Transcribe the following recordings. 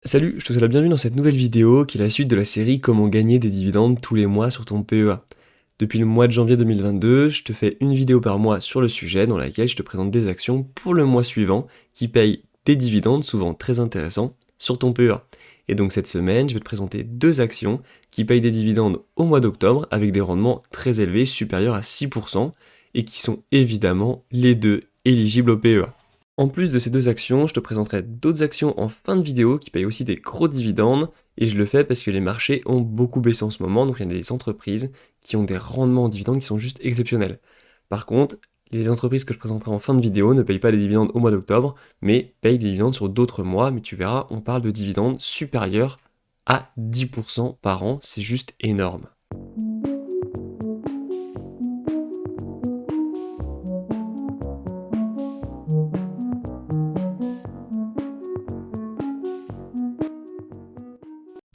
Salut, je te souhaite la bienvenue dans cette nouvelle vidéo qui est la suite de la série Comment gagner des dividendes tous les mois sur ton PEA. Depuis le mois de janvier 2022, je te fais une vidéo par mois sur le sujet dans laquelle je te présente des actions pour le mois suivant qui payent des dividendes souvent très intéressants sur ton PEA. Et donc cette semaine, je vais te présenter deux actions qui payent des dividendes au mois d'octobre avec des rendements très élevés, supérieurs à 6%, et qui sont évidemment les deux éligibles au PEA. En plus de ces deux actions, je te présenterai d'autres actions en fin de vidéo qui payent aussi des gros dividendes, et je le fais parce que les marchés ont beaucoup baissé en ce moment, donc il y a des entreprises qui ont des rendements en dividendes qui sont juste exceptionnels. Par contre, les entreprises que je présenterai en fin de vidéo ne payent pas des dividendes au mois d'octobre, mais payent des dividendes sur d'autres mois, mais tu verras, on parle de dividendes supérieurs à 10% par an, c'est juste énorme.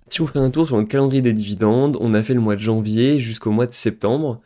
Si on fait un tour sur le calendrier des dividendes, on a fait le mois de janvier jusqu'au mois de septembre.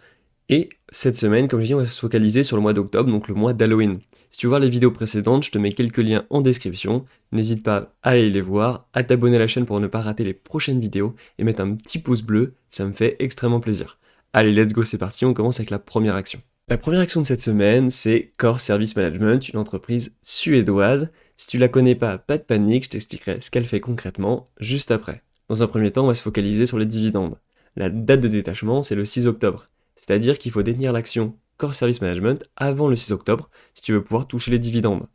Et cette semaine, comme je dis, on va se focaliser sur le mois d'octobre, donc le mois d'Halloween. Si tu veux voir les vidéos précédentes, je te mets quelques liens en description. N'hésite pas à aller les voir, à t'abonner à la chaîne pour ne pas rater les prochaines vidéos et mettre un petit pouce bleu, ça me fait extrêmement plaisir. Allez, let's go, c'est parti, on commence avec la première action. La première action de cette semaine, c'est Core Service Management, une entreprise suédoise. Si tu la connais pas, pas de panique, je t'expliquerai ce qu'elle fait concrètement juste après. Dans un premier temps, on va se focaliser sur les dividendes. La date de détachement, c'est le 6 octobre. C'est-à-dire qu'il faut détenir l'action Core Service Management avant le 6 octobre si tu veux pouvoir toucher les dividendes.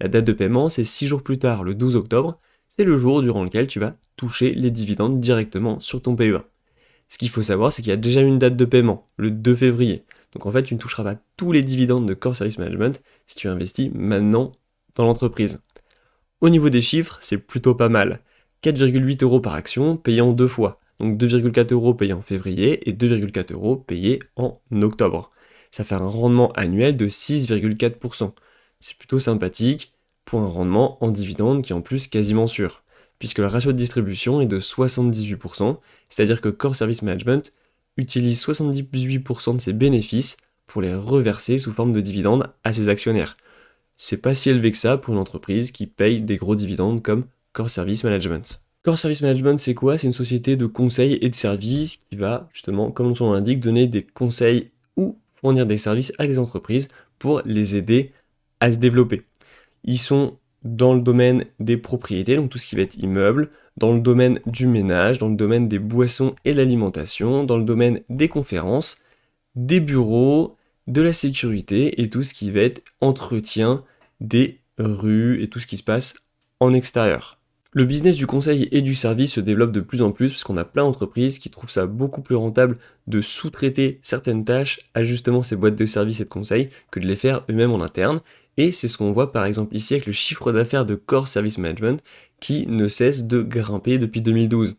La date de paiement, c'est 6 jours plus tard, le 12 octobre. C'est le jour durant lequel tu vas toucher les dividendes directement sur ton PEA. Ce qu'il faut savoir, c'est qu'il y a déjà une date de paiement, le 2 février. Donc en fait, tu ne toucheras pas tous les dividendes de Core Service Management si tu investis maintenant dans l'entreprise. Au niveau des chiffres, c'est plutôt pas mal. 4,8 euros par action payé en deux fois. Donc 2,4 euros payés en février et 2,4 euros payés en octobre. Ça fait un rendement annuel de 6,4%. C'est plutôt sympathique pour un rendement en dividende qui est en plus quasiment sûr, puisque le ratio de distribution est de 78%, c'est-à-dire que Core Service Management utilise 78% de ses bénéfices pour les reverser sous forme de dividendes à ses actionnaires. C'est pas si élevé que ça pour une entreprise qui paye des gros dividendes comme Core Service Management. Core Service Management, c'est quoi? C'est une société de conseil et de services qui va, justement, comme son nom l'indique, donner des conseils ou fournir des services à des entreprises pour les aider à se développer. Ils sont dans le domaine des propriétés, donc tout ce qui va être immeuble, dans le domaine du ménage, dans le domaine des boissons et de l'alimentation, dans le domaine des conférences, des bureaux, de la sécurité et tout ce qui va être entretien des rues et tout ce qui se passe en extérieur. Le business du conseil et du service se développe de plus en plus parce qu'on a plein d'entreprises qui trouvent ça beaucoup plus rentable de sous-traiter certaines tâches à justement ces boîtes de services et de conseil que de les faire eux-mêmes en interne. Et c'est ce qu'on voit par exemple ici avec le chiffre d'affaires de Core Service Management qui ne cesse de grimper depuis 2012.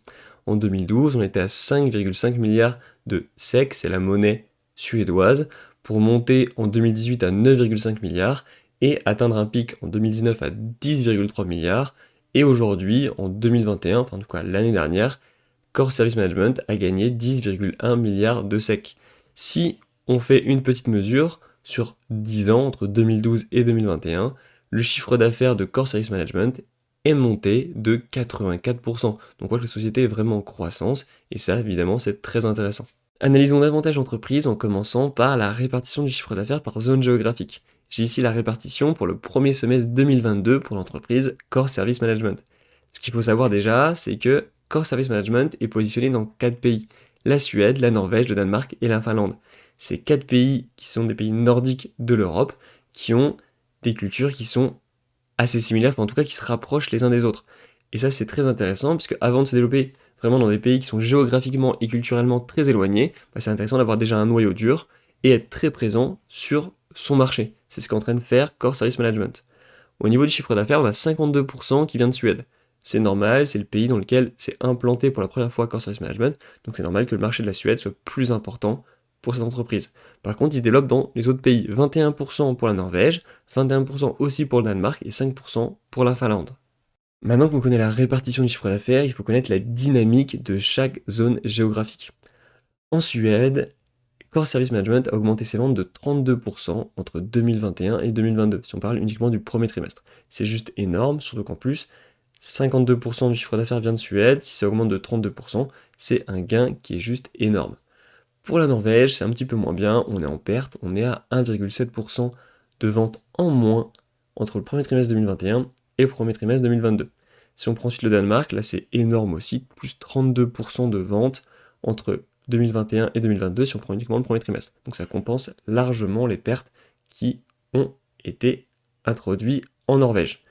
En 2012, on était à 5,5 milliards de SEK, c'est la monnaie suédoise, pour monter en 2018 à 9,5 milliards et atteindre un pic en 2019 à 10,3 milliards. Et aujourd'hui, en 2021, enfin en tout cas l'année dernière, Core Service Management a gagné 10,1 milliards de SEK. Si on fait une petite mesure, sur 10 ans, entre 2012 et 2021, le chiffre d'affaires de Core Service Management est monté de 84%. Donc on voit que la société est vraiment en croissance, et ça évidemment c'est très intéressant. Analysons davantage l'entreprise en commençant par la répartition du chiffre d'affaires par zone géographique. J'ai ici la répartition pour le premier semestre 2022 pour l'entreprise Core Service Management. Ce qu'il faut savoir déjà, c'est que Core Service Management est positionné dans 4 pays. La Suède, la Norvège, le Danemark et la Finlande. Ces 4 pays qui sont des pays nordiques de l'Europe, qui ont des cultures qui sont assez similaires, enfin en tout cas qui se rapprochent les uns des autres. Et ça c'est très intéressant, puisque avant de se développer vraiment dans des pays qui sont géographiquement et culturellement très éloignés, c'est intéressant d'avoir déjà un noyau dur et être très présent sur son marché. C'est ce qu'est en train de faire Core Service Management. Au niveau du chiffre d'affaires, on a 52% qui vient de Suède. C'est normal, c'est le pays dans lequel c'est implanté pour la première fois Core Service Management, donc c'est normal que le marché de la Suède soit plus important pour cette entreprise. Par contre, il se développe dans les autres pays. 21% pour la Norvège, 21% aussi pour le Danemark et 5% pour la Finlande. Maintenant qu'on connaît la répartition du chiffre d'affaires, il faut connaître la dynamique de chaque zone géographique. En Suède, Core Service Management a augmenté ses ventes de 32% entre 2021 et 2022, si on parle uniquement du premier trimestre. C'est juste énorme, surtout qu'en plus, 52% du chiffre d'affaires vient de Suède, si ça augmente de 32%, c'est un gain qui est juste énorme. Pour la Norvège, c'est un petit peu moins bien, on est en perte, on est à 1,7% de ventes en moins entre le premier trimestre 2021 et le premier trimestre 2022. Si on prend ensuite le Danemark, là c'est énorme aussi, plus 32% de ventes entre 2021 et 2022 si on prend uniquement le premier trimestre. Donc ça compense largement les pertes qui ont été introduites en Norvège.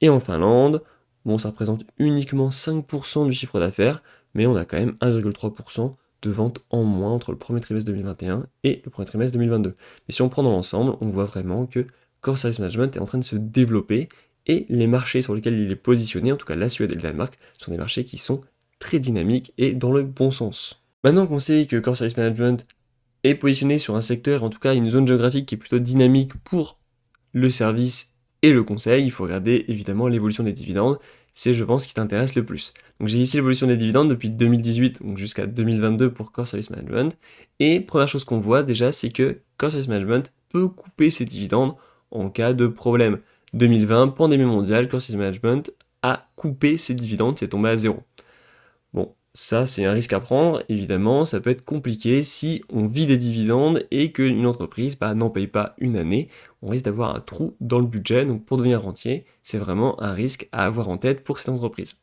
Et en Finlande, bon ça représente uniquement 5% du chiffre d'affaires, mais on a quand même 1,3% de ventes en moins entre le premier trimestre 2021 et le premier trimestre 2022. Mais si on prend dans l'ensemble, on voit vraiment que Core Service Management est en train de se développer et les marchés sur lesquels il est positionné, en tout cas la Suède et le Danemark, sont des marchés qui sont très dynamiques et dans le bon sens. Maintenant qu'on sait que Core Service Management est positionné sur un secteur, en tout cas une zone géographique qui est plutôt dynamique pour le service et le conseil, il faut regarder évidemment l'évolution des dividendes, c'est je pense ce qui t'intéresse le plus. Donc j'ai ici l'évolution des dividendes depuis 2018 donc jusqu'à 2022 pour Core Service Management, et première chose qu'on voit déjà c'est que Core Service Management peut couper ses dividendes en cas de problème. 2020, pandémie mondiale, Core Service Management a coupé ses dividendes, c'est tombé à zéro. Bon, ça c'est un risque à prendre, évidemment, ça peut être compliqué si on vit des dividendes et qu'une entreprise n'en paye pas une année, on risque d'avoir un trou dans le budget, donc pour devenir rentier, c'est vraiment un risque à avoir en tête pour cette entreprise.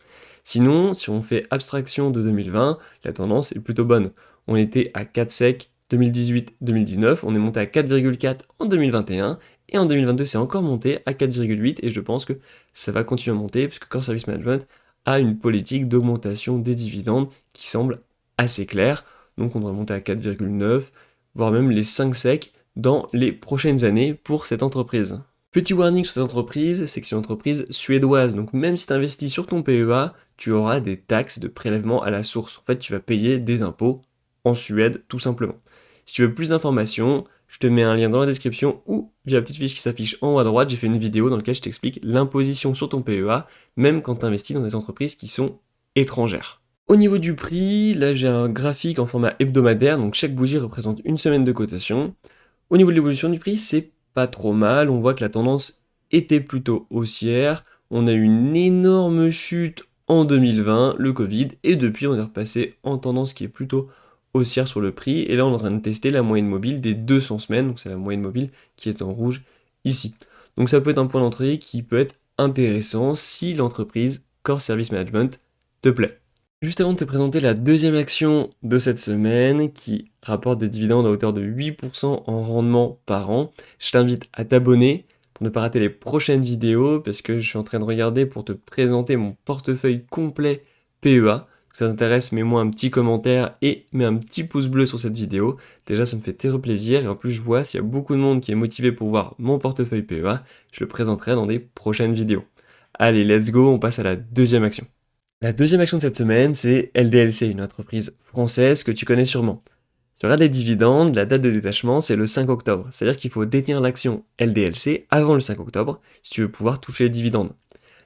Sinon, si on fait abstraction de 2020, la tendance est plutôt bonne. On était à 4 sec 2018-2019, on est monté à 4,4 en 2021, et en 2022 c'est encore monté à 4,8, et je pense que ça va continuer à monter, puisque Core Service Management a une politique d'augmentation des dividendes qui semble assez claire. Donc on devrait monter à 4,9, voire même les 5 secs dans les prochaines années pour cette entreprise. Petit warning sur cette entreprise, c'est que c'est une entreprise suédoise, donc même si tu investis sur ton PEA, tu auras des taxes de prélèvement à la source. En fait, tu vas payer des impôts en Suède, tout simplement. Si tu veux plus d'informations, je te mets un lien dans la description ou via la petite fiche qui s'affiche en haut à droite, j'ai fait une vidéo dans laquelle je t'explique l'imposition sur ton PEA, même quand tu investis dans des entreprises qui sont étrangères. Au niveau du prix, là j'ai un graphique en format hebdomadaire, donc chaque bougie représente une semaine de cotation. Au niveau de l'évolution du prix, c'est pas trop mal, on voit que la tendance était plutôt haussière, on a eu une énorme chute en 2020, le Covid, et depuis on est repassé en tendance qui est plutôt haussière sur le prix, et là on est en train de tester la moyenne mobile des 200 semaines, donc c'est la moyenne mobile qui est en rouge ici. Donc ça peut être un point d'entrée qui peut être intéressant si l'entreprise Core Service Management te plaît. Juste avant de te présenter la deuxième action de cette semaine qui rapporte des dividendes à hauteur de 8% en rendement par an, je t'invite à t'abonner pour ne pas rater les prochaines vidéos parce que je suis en train de regarder pour te présenter mon portefeuille complet PEA. Si ça t'intéresse, mets-moi un petit commentaire et mets un petit pouce bleu sur cette vidéo. Déjà, ça me fait très plaisir et en plus, je vois s'il y a beaucoup de monde qui est motivé pour voir mon portefeuille PEA, je le présenterai dans des prochaines vidéos. Allez, let's go, on passe à la deuxième action. La deuxième action de cette semaine, c'est LDLC, une entreprise française que tu connais sûrement. Si tu regardes les dividendes, la date de détachement, c'est le 5 octobre. C'est-à-dire qu'il faut détenir l'action LDLC avant le 5 octobre si tu veux pouvoir toucher les dividendes.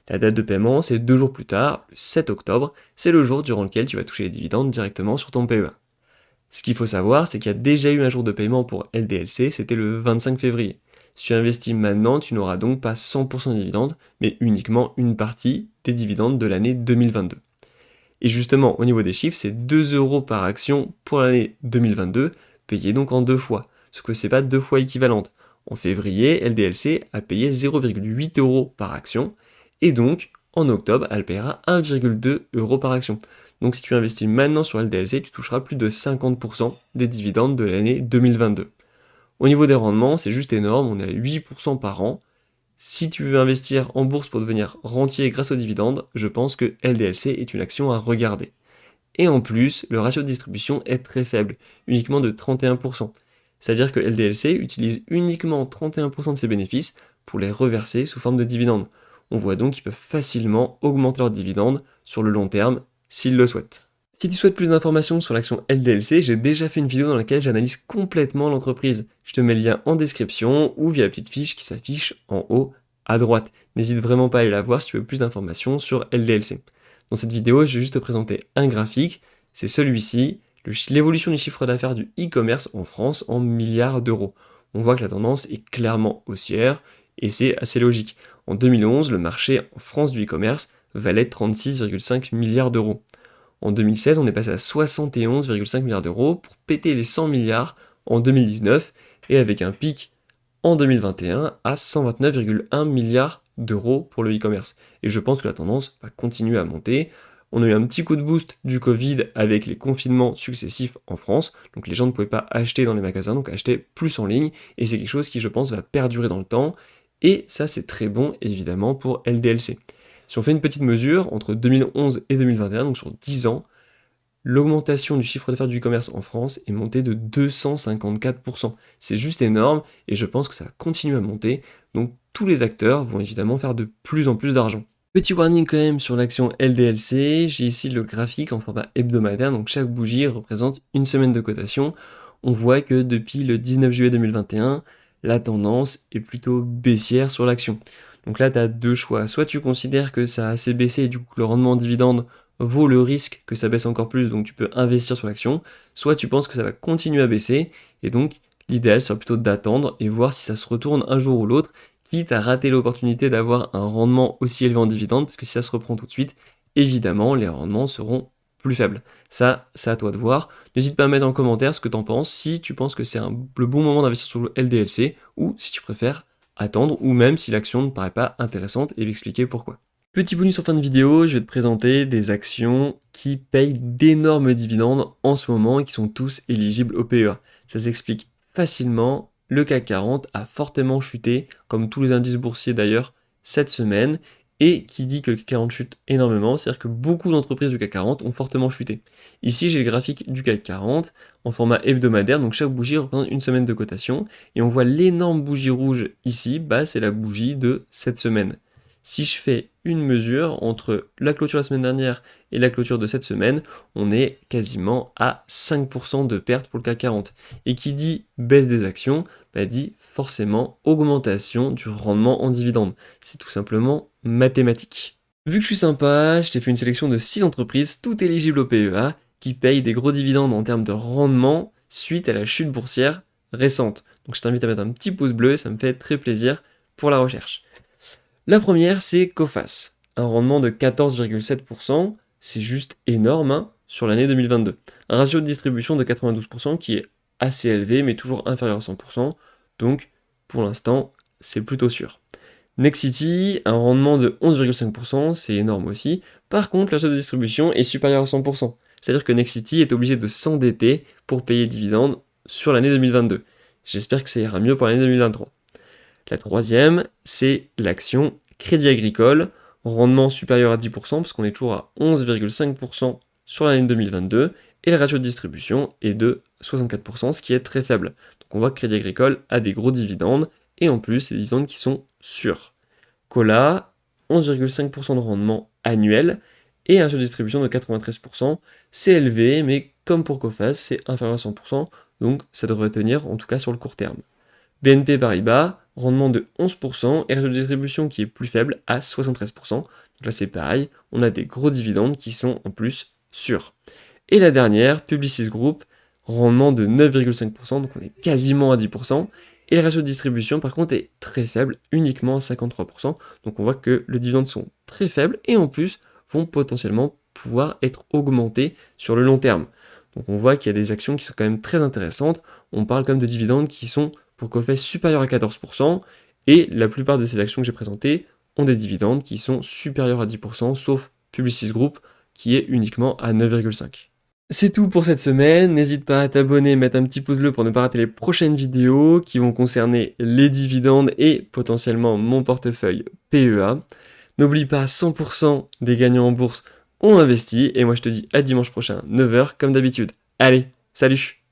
La date de paiement, c'est 2 jours plus tard, le 7 octobre, c'est le jour durant lequel tu vas toucher les dividendes directement sur ton PEA. Ce qu'il faut savoir, c'est qu'il y a déjà eu un jour de paiement pour LDLC, c'était le 25 février. Si tu investis maintenant, tu n'auras donc pas 100% de dividendes, mais uniquement une partie des dividendes de l'année 2022. Et justement, au niveau des chiffres, c'est 2 euros par action pour l'année 2022, payé donc en 2 fois, ce que c'est pas 2 fois équivalente. En février, LDLC a payé 0,8 euros par action, et donc en octobre, elle paiera 1,2 euros par action. Donc si tu investis maintenant sur LDLC, tu toucheras plus de 50% des dividendes de l'année 2022. Au niveau des rendements, c'est juste énorme, on est à 8% par an. Si tu veux investir en bourse pour devenir rentier grâce aux dividendes, je pense que LDLC est une action à regarder. Et en plus, le ratio de distribution est très faible, uniquement de 31%. C'est-à-dire que LDLC utilise uniquement 31% de ses bénéfices pour les reverser sous forme de dividendes. On voit donc qu'ils peuvent facilement augmenter leurs dividendes sur le long terme s'ils le souhaitent. Si tu souhaites plus d'informations sur l'action LDLC, j'ai déjà fait une vidéo dans laquelle j'analyse complètement l'entreprise. Je te mets le lien en description ou via la petite fiche qui s'affiche en haut à droite. N'hésite vraiment pas à aller la voir si tu veux plus d'informations sur LDLC. Dans cette vidéo, je vais juste te présenter un graphique, c'est celui-ci, l'évolution du chiffre d'affaires du e-commerce en France en milliards d'euros. On voit que la tendance est clairement haussière et c'est assez logique. En 2011, le marché en France du e-commerce valait 36,5 milliards d'euros. En 2016, on est passé à 71,5 milliards d'euros pour péter les 100 milliards en 2019 et avec un pic en 2021 à 129,1 milliards d'euros pour le e-commerce. Et je pense que la tendance va continuer à monter. On a eu un petit coup de boost du Covid avec les confinements successifs en France, donc les gens ne pouvaient pas acheter dans les magasins, donc acheter plus en ligne, et c'est quelque chose qui, je pense, va perdurer dans le temps, et ça c'est très bon évidemment pour LDLC. Si on fait une petite mesure, entre 2011 et 2021, donc sur 10 ans, l'augmentation du chiffre d'affaires du e-commerce en France est montée de 254%. C'est juste énorme, et je pense que ça va continuer à monter, donc tous les acteurs vont évidemment faire de plus en plus d'argent. Petit warning quand même sur l'action LDLC, j'ai ici le graphique en format hebdomadaire, donc chaque bougie représente une semaine de cotation. On voit que depuis le 19 juillet 2021, la tendance est plutôt baissière sur l'action. Donc là, tu as deux choix. Soit tu considères que ça a assez baissé et du coup que le rendement en dividende vaut le risque que ça baisse encore plus, donc tu peux investir sur l'action. Soit tu penses que ça va continuer à baisser et donc l'idéal serait plutôt d'attendre et voir si ça se retourne un jour ou l'autre, quitte à rater l'opportunité d'avoir un rendement aussi élevé en dividende, parce que si ça se reprend tout de suite, évidemment, les rendements seront plus faibles. Ça, c'est à toi de voir. N'hésite pas à mettre en commentaire ce que tu en penses, si tu penses que c'est le bon moment d'investir sur le LDLC, ou si tu préfères attendre, ou même si l'action ne paraît pas intéressante, et m'expliquer pourquoi. Petit bonus en fin de vidéo, je vais te présenter des actions qui payent d'énormes dividendes en ce moment et qui sont tous éligibles au PEA. Ça s'explique facilement. Le CAC 40 a fortement chuté, comme tous les indices boursiers d'ailleurs, cette semaine. Et qui dit que le CAC 40 chute énormément, c'est-à-dire que beaucoup d'entreprises du CAC 40 ont fortement chuté. Ici, j'ai le graphique du CAC 40 en format hebdomadaire, donc chaque bougie représente une semaine de cotation. Et on voit l'énorme bougie rouge ici, bah, c'est la bougie de cette semaine. Si je fais une mesure entre la clôture de la semaine dernière et la clôture de cette semaine, on est quasiment à 5% de perte pour le CAC 40. Et qui dit baisse des actions, bah dit forcément augmentation du rendement en dividende. C'est tout simplement mathématique. Vu que je suis sympa, je t'ai fait une sélection de 6 entreprises, toutes éligibles au PEA, qui payent des gros dividendes en termes de rendement suite à la chute boursière récente. Donc je t'invite à mettre un petit pouce bleu, ça me fait très plaisir pour la recherche. La première, c'est Coface. Un rendement de 14,7%, c'est juste énorme hein, sur l'année 2022. Un ratio de distribution de 92% qui est assez élevé, mais toujours inférieur à 100%. Donc, pour l'instant, c'est plutôt sûr. Nexity, un rendement de 11,5%, c'est énorme aussi. Par contre, l'achat de distribution est supérieur à 100%. C'est-à-dire que Nexity est obligé de s'endetter pour payer les dividendes sur l'année 2022. J'espère que ça ira mieux pour l'année 2023. La troisième, c'est l'action Crédit Agricole, rendement supérieur à 10%, parce qu'on est toujours à 11,5% sur l'année 2022, et le ratio de distribution est de 64%, ce qui est très faible. Donc on voit que Crédit Agricole a des gros dividendes, et en plus, c'est des dividendes qui sont sûrs. Cola, 11,5% de rendement annuel, et un ratio de distribution de 93%, c'est élevé, mais comme pour Coface, c'est inférieur à 100%, donc ça devrait tenir en tout cas sur le court terme. BNP Paribas, rendement de 11% et ratio de distribution qui est plus faible à 73%. Donc là c'est pareil, on a des gros dividendes qui sont en plus sûrs. Et la dernière, Publicis Group, rendement de 9,5%, donc on est quasiment à 10%. Et le ratio de distribution par contre est très faible, uniquement à 53%. Donc on voit que les dividendes sont très faibles et en plus vont potentiellement pouvoir être augmentés sur le long terme. Donc on voit qu'il y a des actions qui sont quand même très intéressantes. On parle quand même de dividendes qui sont pour Coface supérieur à 14%, et la plupart de ces actions que j'ai présentées ont des dividendes qui sont supérieurs à 10%, sauf Publicis Group, qui est uniquement à 9,5%. C'est tout pour cette semaine, n'hésite pas à t'abonner, mettre un petit pouce bleu pour ne pas rater les prochaines vidéos qui vont concerner les dividendes et potentiellement mon portefeuille PEA. N'oublie pas, 100% des gagnants en bourse ont investi, et moi je te dis à dimanche prochain, 9h comme d'habitude. Allez, salut!